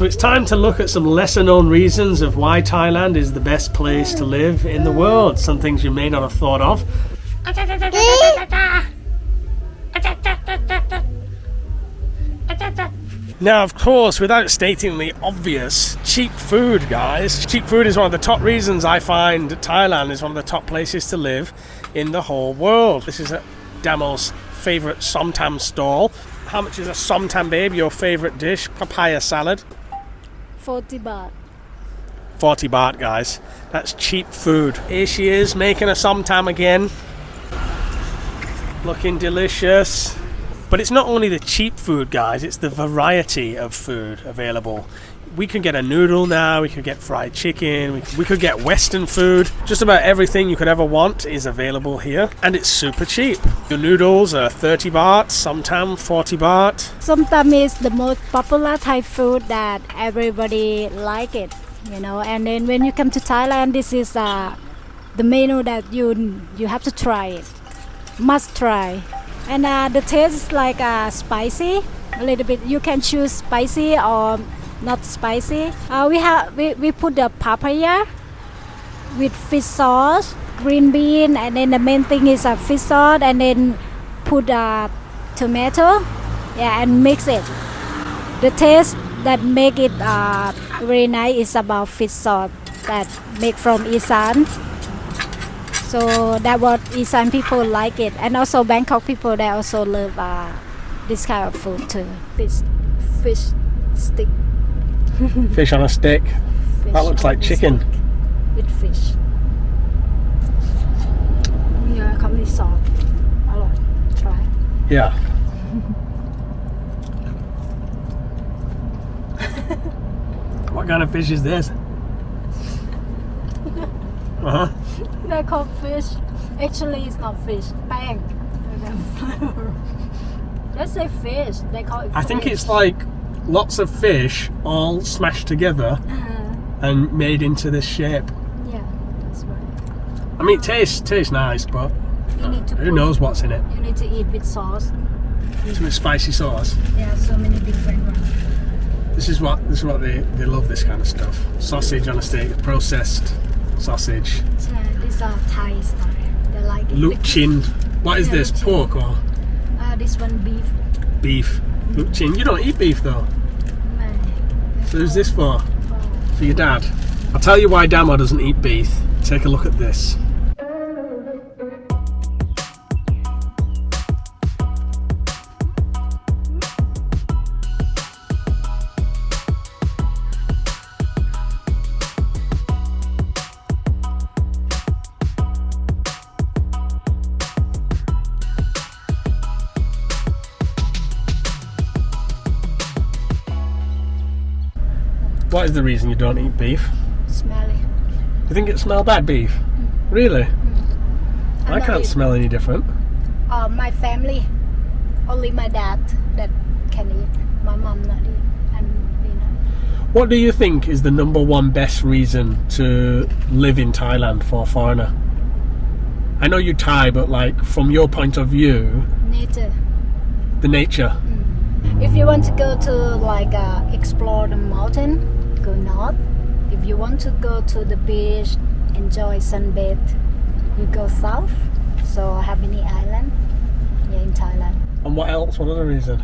So it's time to look at some lesser known reasons of why Thailand is the best place to live in the world. Some things you may not have thought of. Now, of course, without stating the obvious, cheap food, guys. Cheap food is one of the top reasons I find Thailand is one of the top places to live in the whole world. This is Damo's favourite somtam stall. How much is a somtam, babe? Your favourite dish? Papaya salad? 40 baht. 40 baht, guys. That's cheap food. Here she is making a somtam again. Looking delicious. But it's not only the cheap food, guys, it's the variety of food available. We can get a noodle now, we could get fried chicken, we could get Western food. Just about everything you could ever want is available here, and it's super cheap. Your noodles are 30 baht, somtam 40 baht. Somtam is the most popular Thai food that everybody like it, you know. And then when you come to Thailand, this is the menu that you have to try it, must try. And the taste is like spicy, a little bit. You can choose spicy or not spicy. We put the papaya with fish sauce, green bean, and then the main thing is a fish sauce, and then put tomato, yeah, and mix it. The taste that make it very nice is about fish sauce that make from Isaan. So that what Isaan people like it, and also Bangkok people, they also love this kind of food too. Fish stick. Fish on a stick. Fish That looks like chicken. With fish. Yeah, come with salt. Try. Yeah. What kind of fish is this? Uh-huh. They're called fish. Actually, it's not fish. Bang. Let's say fish. They call it fish. I think it's like lots of fish all smashed together and made into this shape. Yeah, that's right. I mean, it tastes nice, but who knows what's in it? You need to eat with sauce. Some spicy sauce. Yeah, so many different ones. This is what they love, this kind of stuff. Sausage on a stick, processed sausage. These are Thai style. They like it. Luk chin. What is this? Pork or? This one beef. Beef. Luk chin. You don't eat beef though. So who's this for? For your dad. I'll tell you why Damo doesn't eat beef. Take a look at this. What is the reason you don't eat beef? Smelly. You think it smells bad, beef? Really? I can't smell any different. My family, only my dad that can eat. My mom not eat, and we not. What do you think is the number one best reason to live in Thailand for a foreigner? I know you're Thai, but like from your point of view, Nature. the nature. If you want to go to like explore the mountain, go north. If you want to go to the beach, enjoy sunbathe, you go south. So have many island, yeah, in Thailand. And what else? What other reason?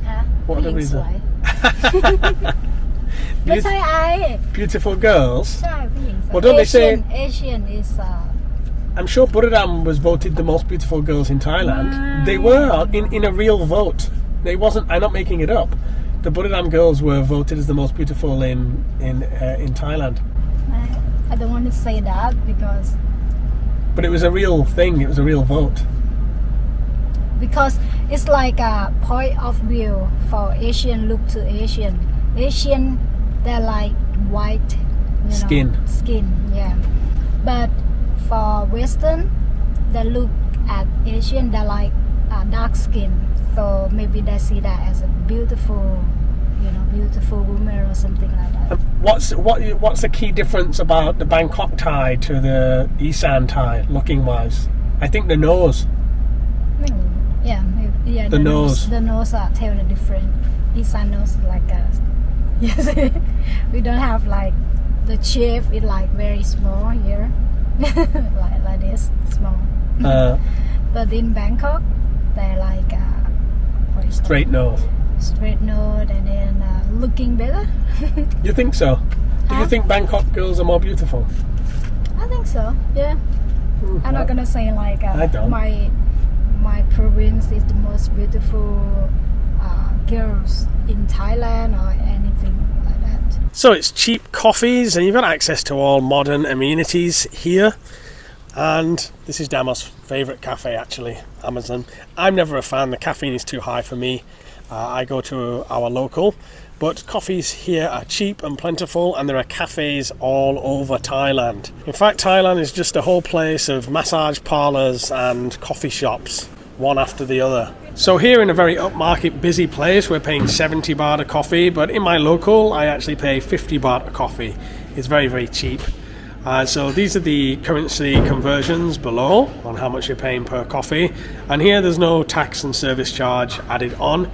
Huh? What other reason? ไม่ใช่ไอ Beautiful girls. ใช่ผู้หญิงสวย Well, don't they say? Asian is I'm sure Buriram was voted the most beautiful girls in Thailand. They were in a real vote. They wasn't. I'm not making it up. The Buriram girls were voted as the most beautiful in Thailand. I don't want to say that because But it was a real thing. It was a real vote. it's like a point of view for Asian look to Asian. Asian, they're like white, you know, skin, yeah. But for Western, they look at Asian, they're like dark skin. So maybe they see that as a beautiful, you know, beautiful woman or something like that. What's the key difference about the Bangkok Thai to the Isaan Thai, looking wise? I think the nose. Yeah, maybe, yeah. The nose. The nose tell the difference. Isaan nose like a Yes, we don't have like the chef is like very small here, like this small. But in Bangkok, they're like Straight nose. straight nose and then looking better. You think so? Do you think Bangkok girls are more beautiful? I think so. Yeah. I'm not gonna say like I don't. my province is the most beautiful girls in Thailand or anything like that. So it's cheap coffees and you've got access to all modern amenities here. And this is Damo's favourite cafe actually, Amazon. I'm never a fan, the caffeine is too high for me. I go to our local, but coffees here are cheap and plentiful and there are cafes all over Thailand. In fact, Thailand is just a whole place of massage parlours and coffee shops, one after the other. So here in a very upmarket busy place, we're paying 70 baht a coffee, but in my local, I actually pay 50 baht a coffee. It's very, very cheap. So these are the currency conversions below on how much you're paying per coffee. And here there's no tax and service charge added on,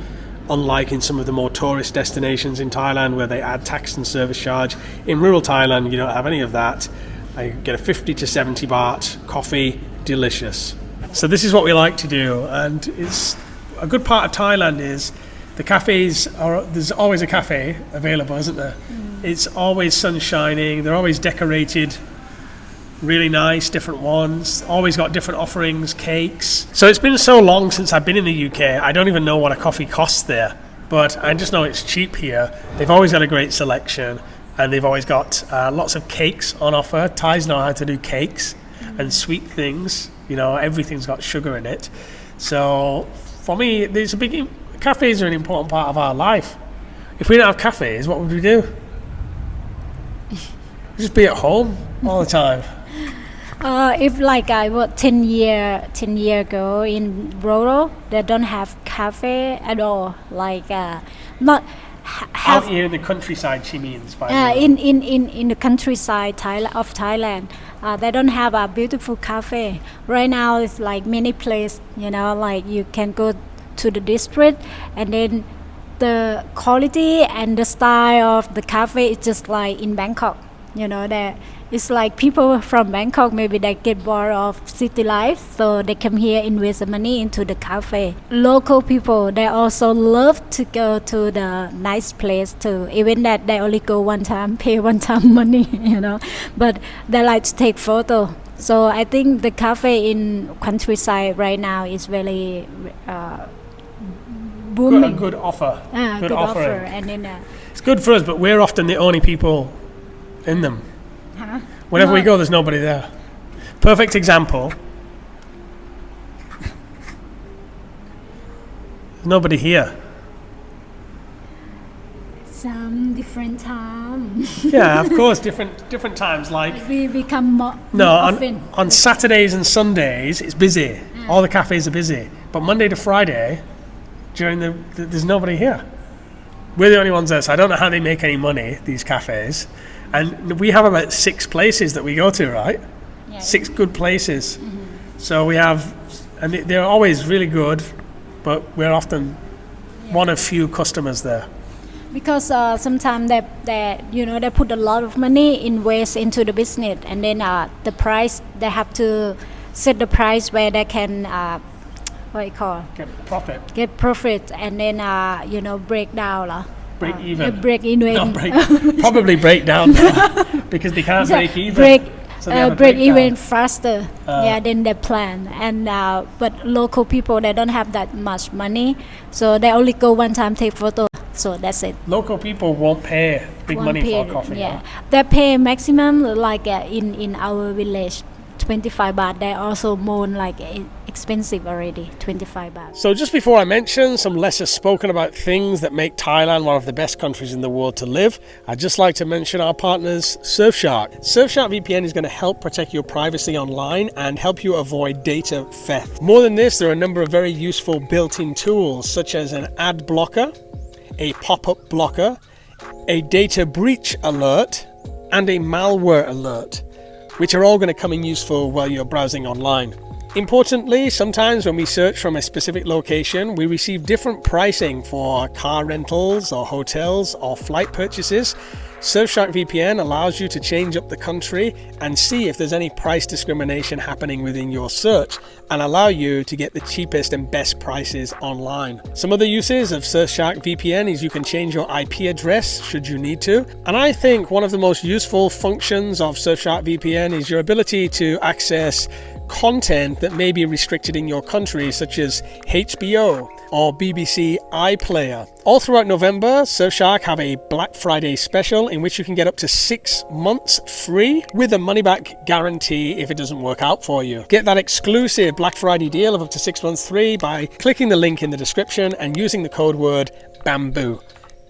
unlike in some of the more tourist destinations in Thailand where they add tax and service charge. In rural Thailand, you don't have any of that. I get a 50 to 70 baht coffee, delicious. So this is what we like to do, and it's a good part of Thailand is the cafes are, there's always a cafe available, isn't there? It's always sun shining, they're always decorated really nice, different ones, always got different offerings, cakes. So it's been so long since I've been in the UK, I don't even know what a coffee costs there, but I just know it's cheap here. They've always got a great selection and they've always got lots of cakes on offer. Thais know how to do cakes and sweet things, you know, everything's got sugar in it. So for me, cafes are an important part of our life. If we don't have cafes, what would we do? Just be at home all the time. If like I was 10 year ago in rural, they don't have cafe at all. Like not have out here in the countryside, she means. By the way. in the countryside of Thailand, they don't have a beautiful cafe. Right now, it's like many places. You know, like you can go to the district, and then the quality and the style of the cafe is just like in Bangkok. You know, that it's like people from Bangkok, maybe they get bored of city life, so they come here, invest the money into the cafe. Local people, they also love to go to the nice place too, even that they only go one time, pay one time money, you know, but they like to take photo. So I think the cafe in countryside right now is really booming. Good offer. Good offer. And then it's good for us, but we're often the only people in them. Whenever we go, there's nobody there. Perfect example. Nobody here. Some different time. Yeah, of course, different times. Like We become more on often. Saturdays and Sundays, it's busy. All the cafes are busy. But Monday to Friday, there's nobody here. We're the only ones there, so I don't know how they make any money, these cafes. And we have about 6 places that we go to, right? Yeah. 6 good places. So we have, and they're always really good, but we're often one of few customers there. Because sometimes they put a lot of money invest into the business, and then the price, they have to set the price where they can get profit, and then break down Break even. Probably break down now, because they can't break even. Break even faster than they plan. And but local people, they don't have that much money, so they only go one time, take photo. So that's it. Local people won't pay big money for coffee. Yeah, they pay maximum like in our village 25 baht. They also more like expensive already, 25 baht. So just before I mention some lesser spoken about things that make Thailand one of the best countries in the world to live, I'd just like to mention our partners Surfshark. Surfshark VPN is going to help protect your privacy online and help you avoid data theft. More than this, there are a number of very useful built-in tools such as an ad blocker, a pop-up blocker, a data breach alert, and a malware alert, which are all going to come in useful while you're browsing online. Importantly, sometimes when we search from a specific location, we receive different pricing for car rentals or hotels or flight purchases. Surfshark VPN allows you to change up the country and see if there's any price discrimination happening within your search and allow you to get the cheapest and best prices online. Some other uses of Surfshark VPN is you can change your IP address should you need to. And I think one of the most useful functions of Surfshark VPN is your ability to access content that may be restricted in your country, such as HBO or BBC iPlayer. All throughout November, Surfshark have a Black Friday special in which you can get up to 6 months free with a money-back guarantee if it doesn't work out for you. Get that exclusive Black Friday deal of up to 6 months free by clicking the link in the description and using the code word BAMBOO.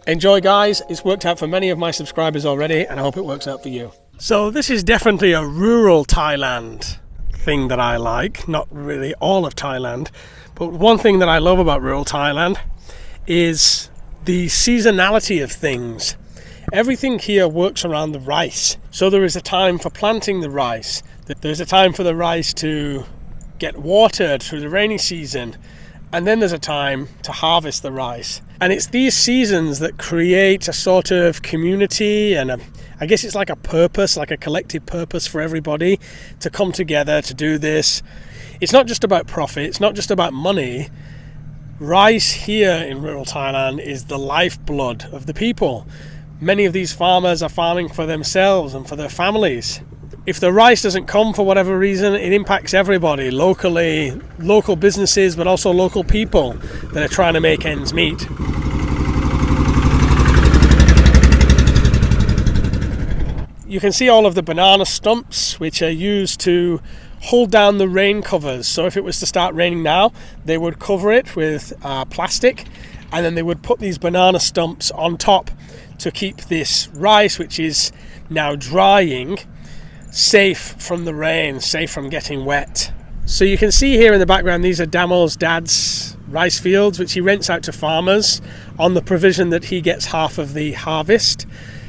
Enjoy, guys. It's worked out for many of my subscribers already, and I hope it works out for you. So this is definitely a rural Thailand thing that I like, not really all of Thailand, but one thing that I love about rural Thailand is the seasonality of things. Everything here works around the rice. So there is a time for planting the rice, there's a time for the rice to get watered through the rainy season, and then there's a time to harvest the rice. And it's these seasons that create a sort of community and I guess it's like a purpose, like a collective purpose for everybody to come together to do this. It's not just about profit, it's not just about money. Rice here in rural Thailand is the lifeblood of the people. Many of these farmers are farming for themselves and for their families. If the rice doesn't come for whatever reason, it impacts everybody locally, local businesses, but also local people that are trying to make ends meet. You can see all of the banana stumps which are used to hold down the rain covers. So if it was to start raining now, they would cover it with plastic, and then they would put these banana stumps on top to keep this rice, which is now drying, safe from the rain, safe from getting wet. So you can see here in the background, these are Damo's dad's rice fields, which he rents out to farmers on the provision that he gets half of the harvest.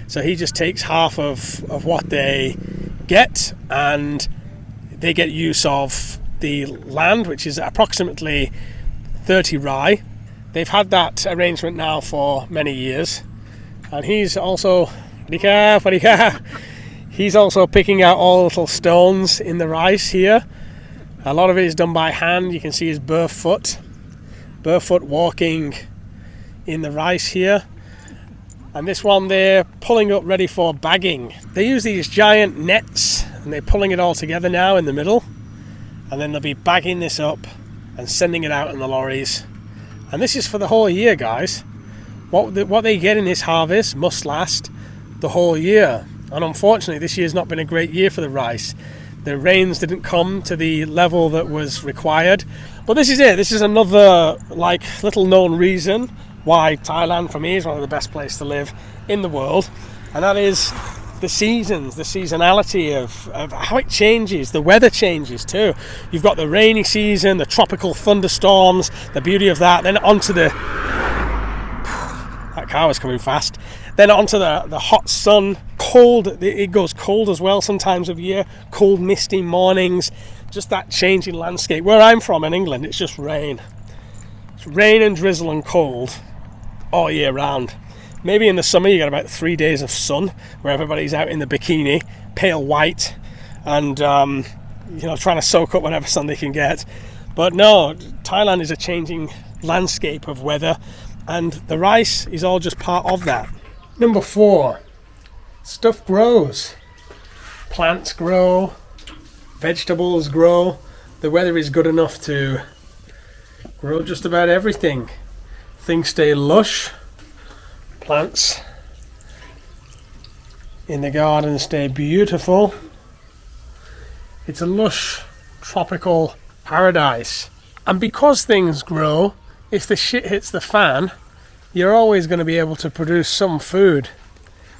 So he just takes half of what they get, and they get use of the land, which is approximately 30 rai. They've had that arrangement now for many years, and he's also he's also picking out all little stones in the rice here. A lot of it is done by hand. You can see his barefoot walking in the rice here. And this one they're pulling up ready for bagging. They use these giant nets and they're pulling it all together now in the middle. And then they'll be bagging this up and sending it out in the lorries. And this is for the whole year, guys. What they get in this harvest must last the whole year. And unfortunately, this year's not been a great year for the rice. The rains didn't come to the level that was required. But this is it. This is another little known reason why Thailand for me is one of the best places to live in the world, and that is the seasons, the seasonality of how it changes. The weather changes too. You've got the rainy season, the tropical thunderstorms, the beauty of that, then onto that car was coming fast, then onto the hot sun, cold, it goes cold as well sometimes of year, cold misty mornings, just that changing landscape. Where I'm from in England, it's just rain. It's rain and drizzle and cold all year round. Maybe in the summer you get about 3 days of sun where everybody's out in the bikini, pale white, and trying to soak up whatever sun they can get. But no, Thailand is a changing landscape of weather, and the rice is all just part of that. Number 4, stuff grows. Plants grow, vegetables grow. The weather is good enough to grow just about everything. Things stay lush. Plants in the garden stay beautiful. It's a lush tropical paradise. And because things grow, if the shit hits the fan, you're always going to be able to produce some food.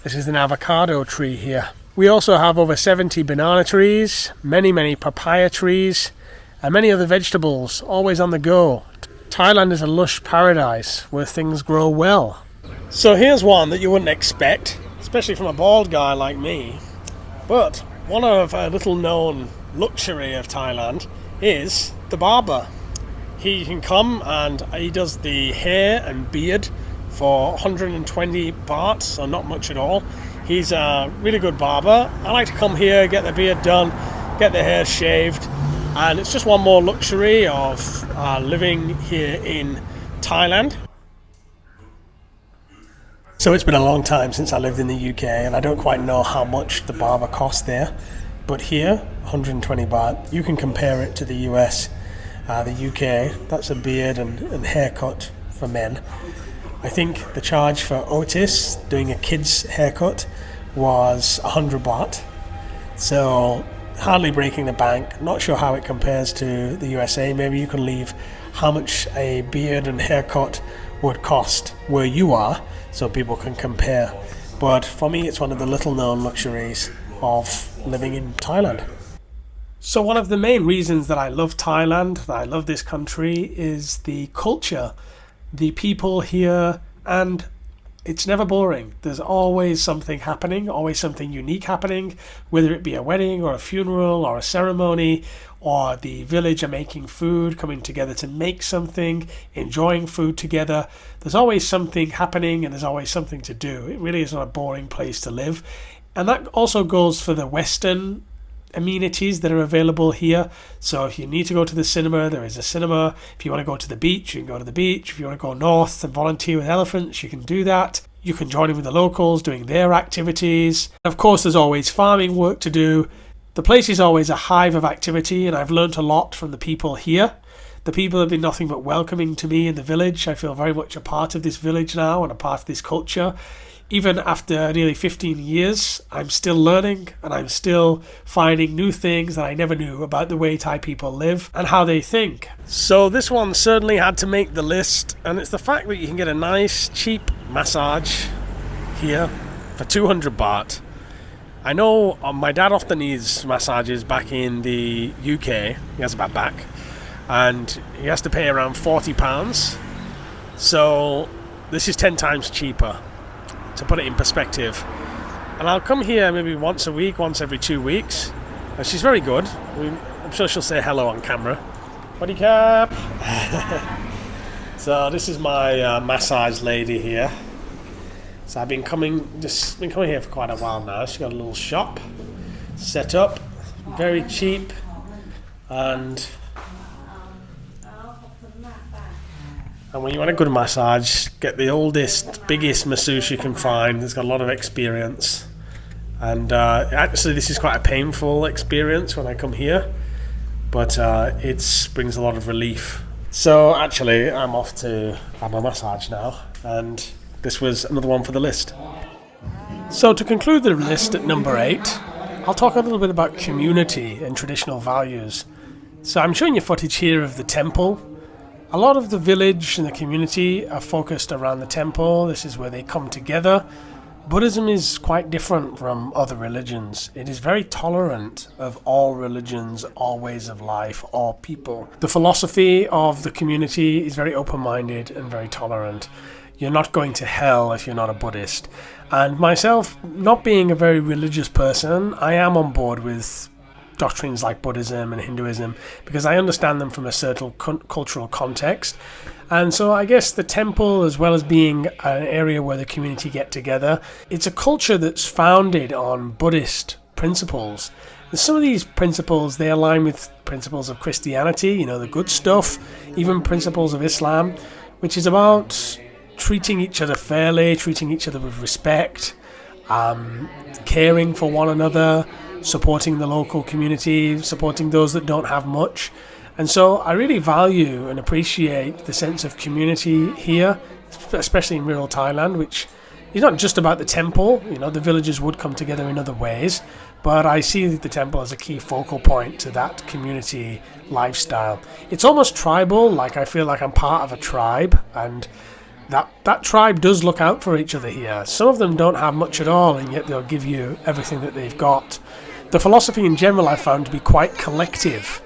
This is an avocado tree here. We also have over 70 banana trees, many papaya trees, and many other vegetables, always on the go. Thailand is a lush paradise where things grow well. So here's one that you wouldn't expect, especially from a bald guy like me. But one of a little known luxury of Thailand is the barber. He can come and he does the hair and beard for 120 baht, so not much at all. He's a really good barber. I like to come here, get the beard done, get the hair shaved, and it's just one more luxury of living here in Thailand. So it's been a long time since I lived in the UK, and I don't quite know how much the barber costs there, but here 120 baht. You can compare it to the US, the UK. That's a beard and haircut for men. I think the charge for Otis doing a kid's haircut was 100 baht, so hardly breaking the bank. Not sure how it compares to the USA. Maybe you can leave how much a beard and haircut would cost where you are, so people can compare. But for me, it's one of the little known luxuries of living in Thailand. So one of the main reasons that I love Thailand, that I love this country, is the culture, the people here, and it's never boring. There's always something happening, always something unique happening, whether it be a wedding or a funeral or a ceremony, or the village are making food, coming together to make something, enjoying food together. There's always something happening and there's always something to do. It really is not a boring place to live. And that also goes for the Western amenities that are available here. So if you need to go to the cinema, there is a cinema. If you want to go to the beach, you can go to the beach. If you want to go north and volunteer with elephants, you can do that. You can join in with the locals doing their activities. Of course, there's always farming work to do. The place is always a hive of activity, and I've learnt a lot from the people here. The people have been nothing but welcoming to me in the village. I feel very much a part of this village now and a part of this culture. Even after nearly 15 years, I'm still learning and I'm still finding new things that I never knew about the way Thai people live and how they think. So this one certainly had to make the list, and it's the fact that you can get a nice cheap massage here for 200 baht. I know my dad often needs massages back in the UK. He has a bad back and he has to pay around £40. So this is 10 times cheaper, to put it in perspective. And I'll come here maybe once a week, once every 2 weeks. And she's very good. I'm sure she'll say hello on camera. Buddy cap. So this is my massage lady here. So I've been coming here for quite a while now. She's got a little shop set up, very cheap, and when you want a good massage, get the oldest, biggest masseuse you can find. It's got a lot of experience, and actually this is quite a painful experience when I come here, but it brings a lot of relief. So actually I'm off to have my massage now, and this was another one for the list. So to conclude the list at number 8, I'll talk a little bit about community and traditional values. So I'm showing you footage here of the temple. A lot of the village and the community are focused around the temple. This is where they come together. Buddhism is quite different from other religions. It is very tolerant of all religions, all ways of life, all people. The philosophy of the community is very open-minded and very tolerant. You're not going to hell if you're not a Buddhist. And myself, not being a very religious person, I am on board with doctrines like Buddhism and Hinduism because I understand them from a certain cultural context. And so I guess the temple, as well as being an area where the community get together, it's a culture that's founded on Buddhist principles. And some of these principles, they align with principles of Christianity, you know, the good stuff, even principles of Islam, which is about treating each other fairly, treating each other with respect, caring for one another, supporting the local community, supporting those that don't have much. And so I really value and appreciate the sense of community here, especially in rural Thailand, which is not just about the temple. You know, the villagers would come together in other ways, but I see the temple as a key focal point to that community lifestyle. It's almost tribal, like I feel like I'm part of a tribe, and that tribe does look out for each other here. Some of them don't have much at all, and yet they'll give you everything that they've got. The philosophy in general I found to be quite collective,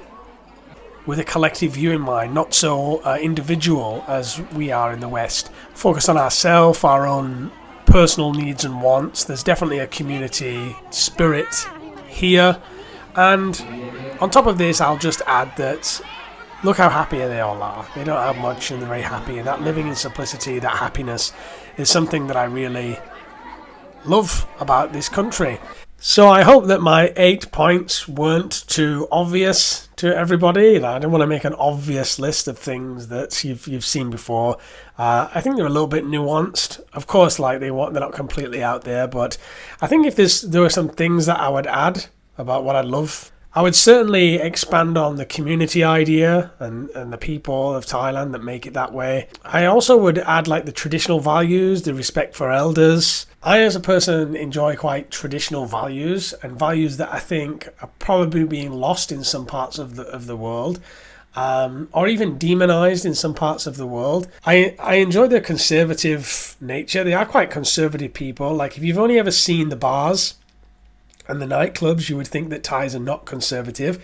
with a collective view in mind, not so individual as we are in the West. Focus on ourselves, our own personal needs and wants. There's definitely a community spirit here, and On top of this, I'll just add that look how happy they all are. They don't have much and they're very happy. And that living in simplicity, that happiness, is something that I really love about this country. So I hope that my 8 points weren't too obvious to everybody. I don't want to make an obvious list of things that you've seen before. I think they're a little bit nuanced. Of course, like they're not completely out there, but I think if there were some things that I would add about what I love, I would certainly expand on the community idea and the people of Thailand that make it that way. I also would add like the traditional values, the respect for elders. I as a person enjoy quite traditional values and values that I think are probably being lost in some parts of the world. Or even demonized in some parts of the world. I enjoy their conservative nature. They are quite conservative people. Like if you've only ever seen the bars and the nightclubs, you would think that Thais are not conservative.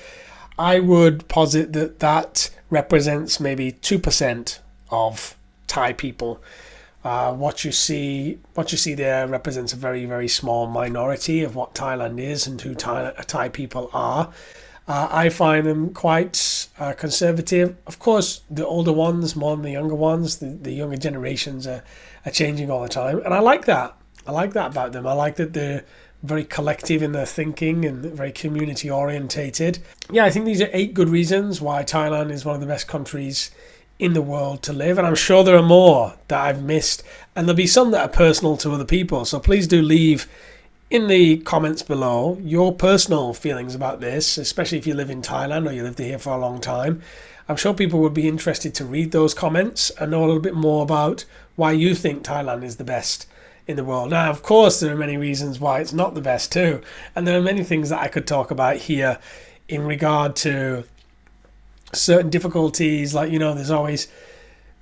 I would posit that represents maybe 2% of Thai people. What you see there represents a very, very small minority of what Thailand is and who Thai people are. I find them quite conservative. Of course, the older ones more than the younger ones. The younger generations are changing all the time, and I like that. I like that about them. I like that they're very collective in their thinking and very community orientated. Yeah, I think these are 8 good reasons why Thailand is one of the best countries in the world to live, and I'm sure there are more that I've missed, and there'll be some that are personal to other people. So please do leave in the comments below your personal feelings about this, especially if you live in Thailand or you lived here for a long time. I'm sure people would be interested to read those comments and know a little bit more about why you think Thailand is the best in the world. Now, of course, there are many reasons why it's not the best too, and there are many things that I could talk about here in regard to certain difficulties. Like, there's always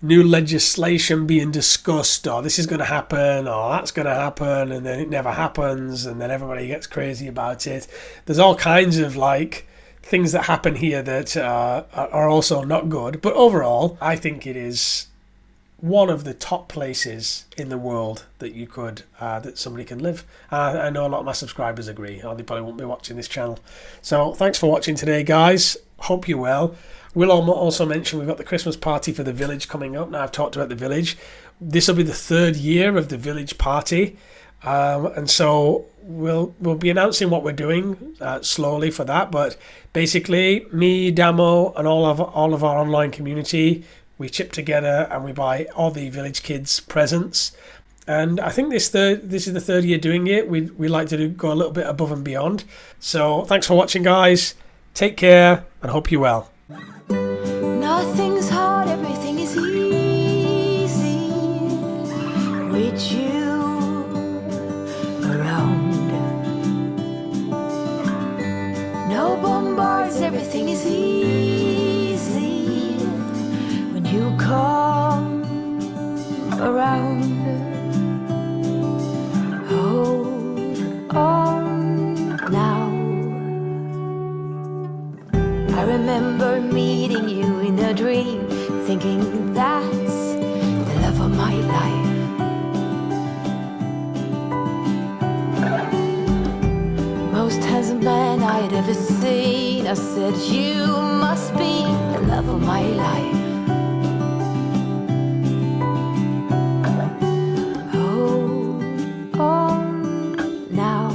new legislation being discussed, or this is going to happen, or that's going to happen, and then it never happens, and then everybody gets crazy about it. There's all kinds of like things that happen here that are also not good. But overall, I think it is one of the top places in the world that you could that somebody can live. I know a lot of my subscribers agree, or they probably won't be watching this channel. So thanks for watching today, guys. Hope you're well. We'll also mention we've got the Christmas party for the village coming up. Now, I've talked about the village. This will be the 3rd year of the village party, and so we'll be announcing what we're doing slowly for that. But basically, me, Damo, and all of our online community, we chip together and we buy all the village kids presents. And I think this is the 3rd year doing it. We like to go a little bit above and beyond. So thanks for watching, guys. Take care and hope you're well. Nothing's hard, everything is easy with you around. No bombards, everything is easy when you come around. Hold on now. I remember meeting you in a dream, thinking that's the love of my life. Most handsome man I'd ever seen. I said, you must be the love of my life. Hold on now.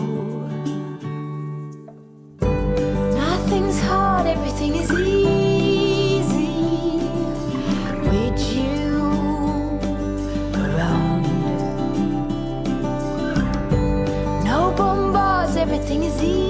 Nothing's hard, everything is easy with you around. No bombards, everything is easy.